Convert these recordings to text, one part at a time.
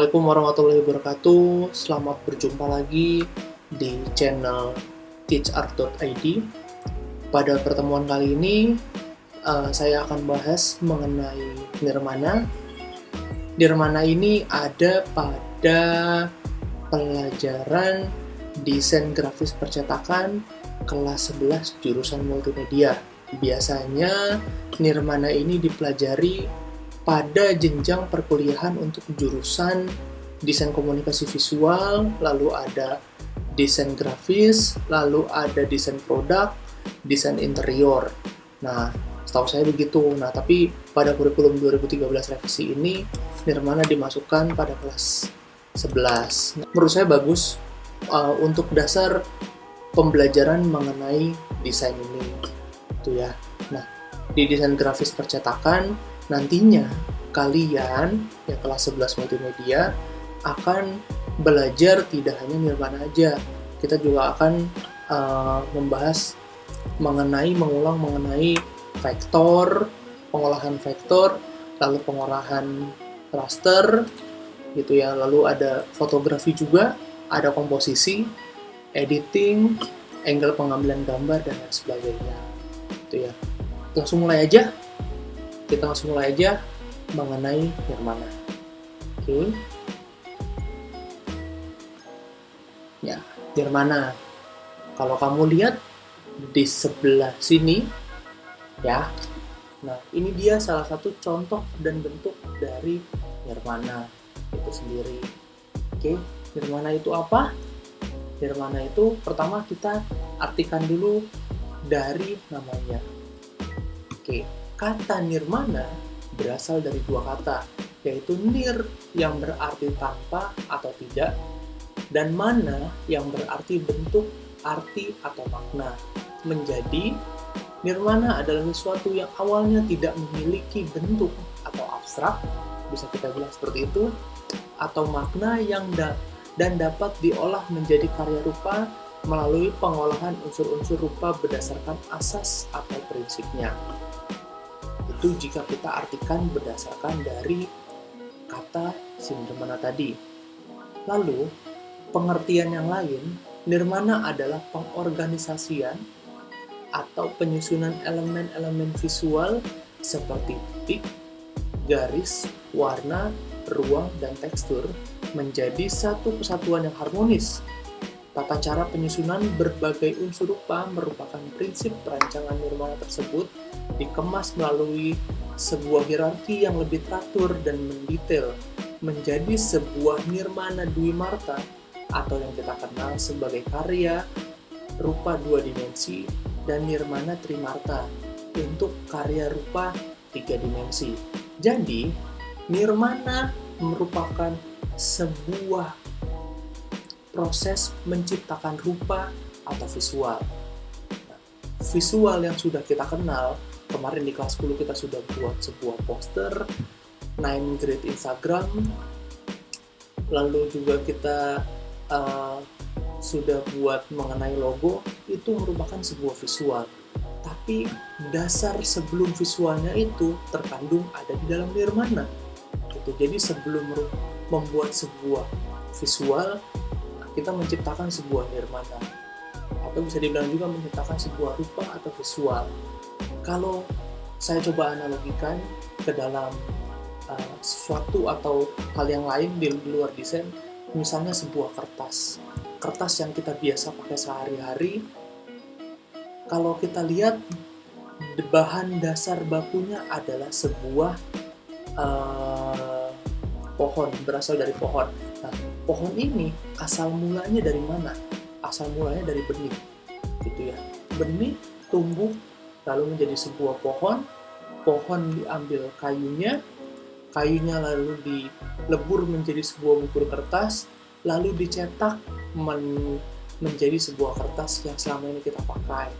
Assalamualaikum warahmatullahi wabarakatuh. Selamat berjumpa lagi di channel teachart.id. Pada pertemuan kali ini, saya akan bahas mengenai Nirmana. Nirmana ini ada pada pelajaran desain grafis percetakan kelas 11 jurusan multimedia. Biasanya Nirmana ini dipelajari pada jenjang perkuliahan untuk jurusan desain komunikasi visual, lalu ada desain grafis, lalu ada desain produk, desain interior. Nah, setahu saya begitu. Nah, tapi pada kurikulum 2013 revisi ini, Nirmana dimasukkan pada kelas 11. Menurut saya bagus untuk dasar pembelajaran mengenai desain ini. Itu ya. Nah, di desain grafis percetakan, nantinya kalian yang kelas 11 multimedia akan belajar tidak hanya Nirmana aja. Kita juga akan membahas mengulang mengenai vektor, pengolahan vektor, lalu pengolahan raster, gitu ya. Lalu ada fotografi juga, ada komposisi, editing, angle pengambilan gambar dan lain sebagainya. Itu ya. Langsung mulai aja. Kita langsung mulai aja mengenai Nirmana. Oke. Ya, Nirmana. Kalau kamu lihat di sebelah sini, ya. Nah, ini dia salah satu contoh dan bentuk dari Nirmana itu sendiri. Oke, Nirmana itu apa? Nirmana itu pertama kita artikan dulu dari namanya. Oke. Kata Nirmana berasal dari dua kata, yaitu nir yang berarti tanpa atau tidak, dan mana yang berarti bentuk, arti, atau makna. Menjadi, Nirmana adalah sesuatu yang awalnya tidak memiliki bentuk atau abstrak, bisa kita bilang seperti itu, atau makna yang dan dapat diolah menjadi karya rupa melalui pengolahan unsur-unsur rupa berdasarkan asas atau prinsipnya. Itu jika kita artikan berdasarkan dari kata si Nirmana tadi. Lalu, pengertian yang lain, Nirmana adalah pengorganisasian atau penyusunan elemen-elemen visual seperti titik, garis, warna, ruang, dan tekstur menjadi satu kesatuan yang harmonis. Tata cara penyusunan berbagai unsur rupa merupakan prinsip perancangan Nirmana tersebut dikemas melalui sebuah hierarki yang lebih teratur dan mendetail menjadi sebuah Nirmana Dwimarta atau yang kita kenal sebagai karya rupa dua dimensi dan Nirmana Trimarta untuk karya rupa tiga dimensi. Jadi, Nirmana merupakan sebuah proses menciptakan rupa atau visual. Nah, visual yang sudah kita kenal, kemarin di kelas 10 kita sudah buat sebuah poster, 9 grade Instagram, lalu juga kita sudah buat mengenai logo, itu merupakan sebuah visual. Tapi dasar sebelum visualnya itu terkandung ada di dalam Nirmana. Gitu. Jadi sebelum membuat sebuah visual, kita menciptakan sebuah Nirmana, atau bisa dibilang juga menciptakan sebuah rupa atau visual. Kalau saya coba analogikan ke dalam sesuatu atau hal yang lain di luar desain, misalnya sebuah kertas yang kita biasa pakai sehari-hari, kalau kita lihat bahan dasar bakunya adalah sebuah pohon, berasal dari pohon. Nah, pohon ini asal mulanya dari mana? Asal mulanya dari benih, gitu ya. Benih tumbuh lalu menjadi sebuah pohon. Pohon diambil kayunya lalu dilebur menjadi sebuah buku kertas, lalu dicetak menjadi sebuah kertas yang selama ini kita pakai.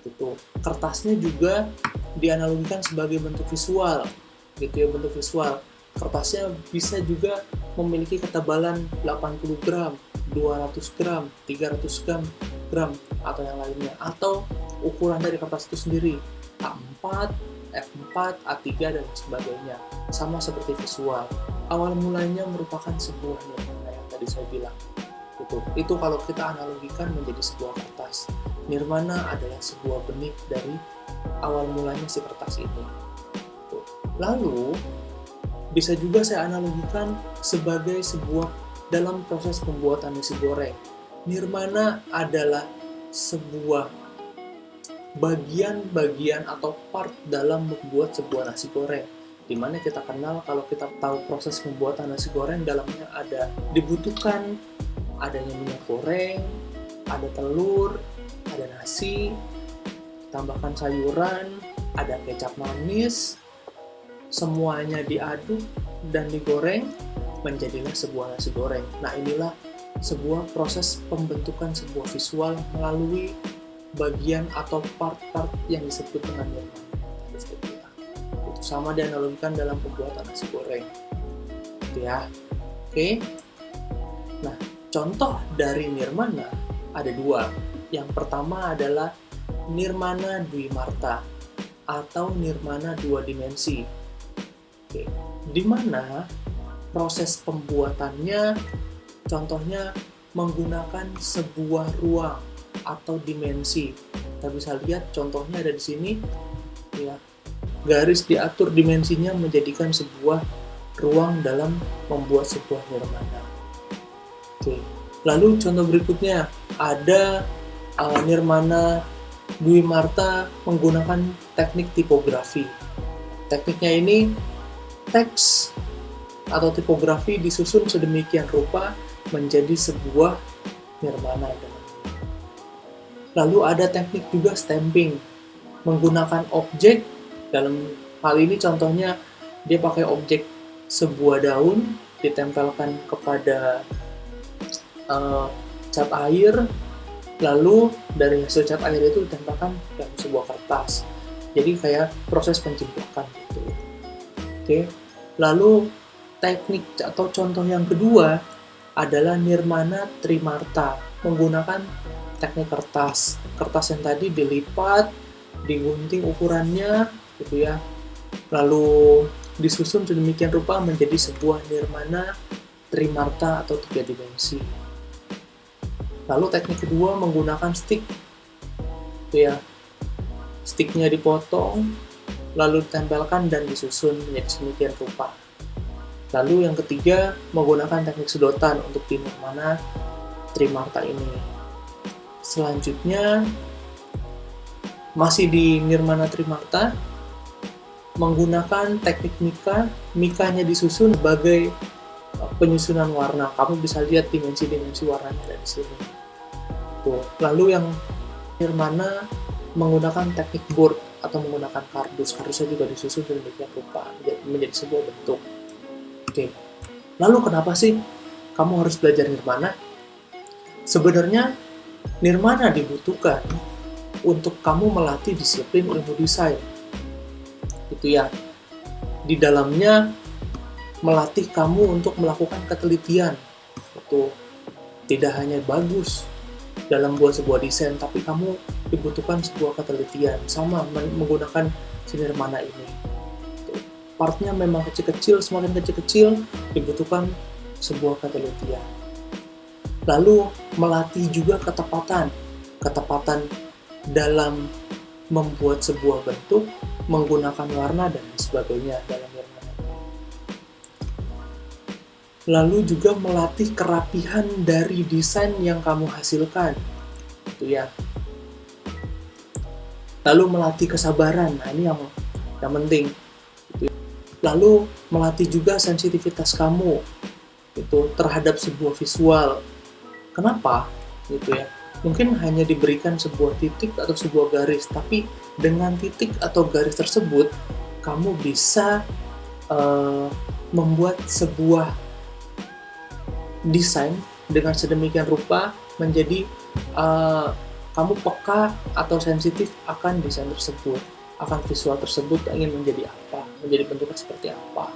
Gitu. Kertasnya juga dianalogikan sebagai bentuk visual, gitu ya, bentuk visual. Kertasnya bisa juga memiliki ketebalan 80 gram, 200 gram, 300 gram, atau yang lainnya. Atau ukuran dari kertas itu sendiri, A4, F4, A3, dan sebagainya. Sama seperti visual. awal mulanya merupakan sebuah nirmana yang tadi saya bilang. Itu kalau kita analogikan menjadi sebuah kertas. Nirmana adalah sebuah benih dari awal mulanya si kertas ini. Lalu bisa juga saya analogikan sebagai sebuah dalam proses pembuatan nasi goreng. Nirmana adalah sebuah bagian-bagian atau part dalam membuat sebuah nasi goreng. Dimana kita kenal kalau kita tahu proses pembuatan nasi goreng, dalamnya dibutuhkan adanya minyak goreng, ada telur, ada nasi, tambahkan sayuran, ada kecap manis, semuanya diaduk dan digoreng, menjadilah sebuah nasi goreng. Nah, inilah sebuah proses pembentukan sebuah visual melalui bagian atau part-part yang disebut dengan nirmana. Itu sama dianalogikan dalam pembuatan nasi goreng. Gitu ya. Oke. Nah, contoh dari nirmana ada dua. Yang pertama adalah nirmana dwimarta atau nirmana dua dimensi. Oke. Di mana proses pembuatannya contohnya menggunakan sebuah ruang atau dimensi. Kita bisa lihat contohnya ada di sini ya. Garis diatur dimensinya menjadikan sebuah ruang dalam membuat sebuah nirmana. Oke. Lalu contoh berikutnya ada nirmana dwimarta menggunakan teknik tipografi. Tekniknya ini teks atau tipografi disusun sedemikian rupa menjadi sebuah nirmana. Lalu ada teknik juga stamping, menggunakan objek. Dalam hal ini contohnya dia pakai objek sebuah daun ditempelkan kepada cat air, lalu dari hasil cat air itu ditempelkan dalam sebuah kertas. Jadi kayak proses penjimplakan gitu. Oke. Lalu teknik atau contoh yang kedua adalah nirmana trimarta, menggunakan teknik kertas. Kertas yang tadi dilipat, digunting ukurannya, gitu ya. Lalu disusun sedemikian rupa menjadi sebuah nirmana trimarta atau tiga dimensi. Lalu teknik kedua menggunakan stick, gitu ya. Sticknya dipotong, lalu ditempelkan dan disusun menjadi sedemikian rupa. Lalu yang ketiga menggunakan teknik sedotan untuk di nirmana trimarta ini. Selanjutnya masih di nirmana trimarta menggunakan teknik mika. Mikanya disusun sebagai penyusunan warna. Kamu bisa lihat dimensi-dimensi warnanya ada di sini. Tuh. Lalu yang nirmana menggunakan teknik board atau menggunakan kardus. Kardusnya juga disusun sedemikian rupa menjadi sebuah bentuk. Oke. Lalu kenapa sih kamu harus belajar nirmana? Sebenarnya nirmana dibutuhkan untuk kamu melatih disiplin ilmu desain. Itu ya. Di dalamnya melatih kamu untuk melakukan ketelitian. Itu tidak hanya bagus dalam buat sebuah desain, tapi kamu dibutuhkan sebuah ketelitian sama menggunakan si nirmana ini. Partnya memang kecil-kecil, semakin kecil-kecil dibutuhkan sebuah ketelitian. Lalu melatih juga ketepatan dalam membuat sebuah bentuk, menggunakan warna dan sebagainya dalam nirmana. Lalu juga melatih kerapihan dari desain yang kamu hasilkan, itu ya. Lalu melatih kesabaran, nah ini yang penting. Lalu melatih juga sensitivitas kamu itu terhadap sebuah visual. Kenapa? Gitu ya. Mungkin hanya diberikan sebuah titik atau sebuah garis, tapi dengan titik atau garis tersebut kamu bisa membuat sebuah desain dengan sedemikian rupa menjadi kamu peka atau sensitif akan desain tersebut, akan visual tersebut ingin menjadi apa, menjadi bentuknya seperti apa.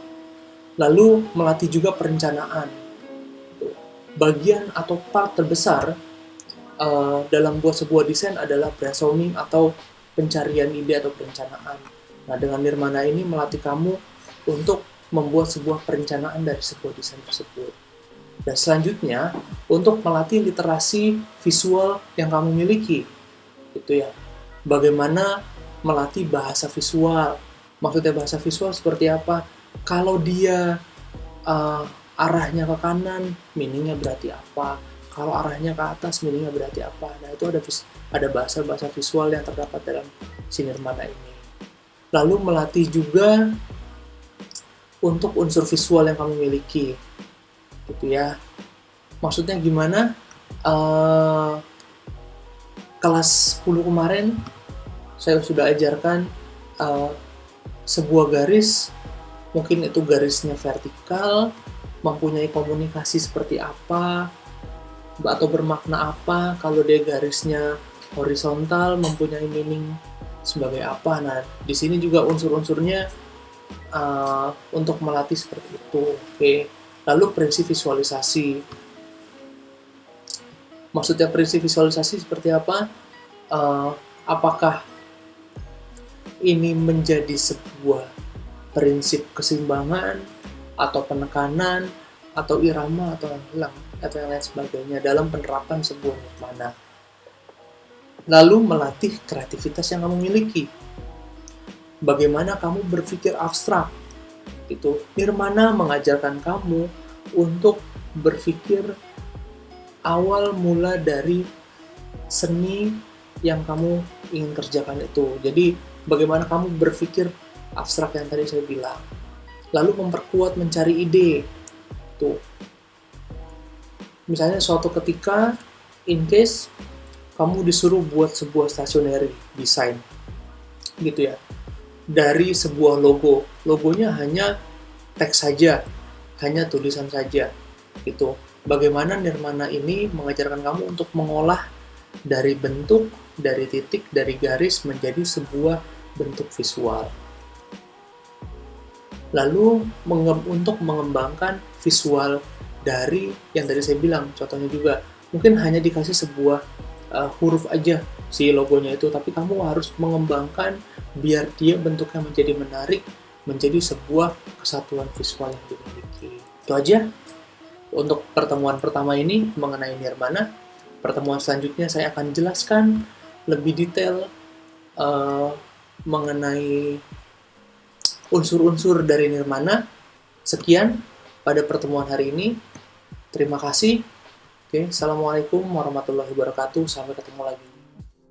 Lalu melatih juga perencanaan. Bagian atau part terbesar dalam buat sebuah desain adalah brainstorming atau pencarian ide atau perencanaan. Nah, dengan nirmana ini melatih kamu untuk membuat sebuah perencanaan dari sebuah desain tersebut. Dan selanjutnya, untuk melatih literasi visual yang kamu miliki, gitu ya. Bagaimana melatih bahasa visual? Maksudnya bahasa visual seperti apa? Kalau dia arahnya ke kanan, meaningnya berarti apa? Kalau arahnya ke atas, meaningnya berarti apa? Nah, itu ada bahasa-bahasa visual yang terdapat dalam si Nirmana ini. Lalu melatih juga untuk unsur visual yang kamu miliki, gitu ya. Maksudnya gimana? Kelas 10 kemarin saya sudah ajarkan sebuah garis, mungkin itu garisnya vertikal, mempunyai komunikasi seperti apa, atau bermakna apa. Kalau dia garisnya horizontal, mempunyai meaning sebagai apa. Nah, di sini juga unsur-unsurnya untuk melatih seperti itu. Oke. Lalu prinsip visualisasi. Maksudnya prinsip visualisasi seperti apa? Apakah ini menjadi sebuah prinsip keseimbangan atau penekanan atau irama atau yang lain sebagainya dalam penerapan sebuah nirmana. Lalu melatih kreativitas yang kamu miliki. Bagaimana kamu berpikir abstrak, gitu. Nirmana mengajarkan kamu untuk berpikir awal mula dari seni yang kamu ingin kerjakan itu. Jadi bagaimana kamu berpikir abstrak yang tadi saya bilang. Lalu memperkuat mencari ide. Tuh. Misalnya suatu ketika, in case kamu disuruh buat sebuah stationery design, gitu ya. Dari sebuah logo. Logonya hanya teks saja, hanya tulisan saja, gitu. Bagaimana nirmana ini mengajarkan kamu untuk mengolah dari bentuk, dari titik, dari garis menjadi sebuah bentuk visual. Lalu untuk mengembangkan visual dari yang tadi saya bilang, contohnya juga mungkin hanya dikasih sebuah huruf aja si logonya itu, tapi kamu harus mengembangkan biar dia bentuknya menjadi menarik, menjadi sebuah kesatuan visual yang dimiliki. Itu aja untuk pertemuan pertama ini mengenai nirmana. Pertemuan selanjutnya saya akan jelaskan lebih detail mengenai unsur-unsur dari nirmana. Sekian pada pertemuan hari ini. Terima kasih. Oke, assalamualaikum warahmatullahi wabarakatuh. Sampai ketemu lagi.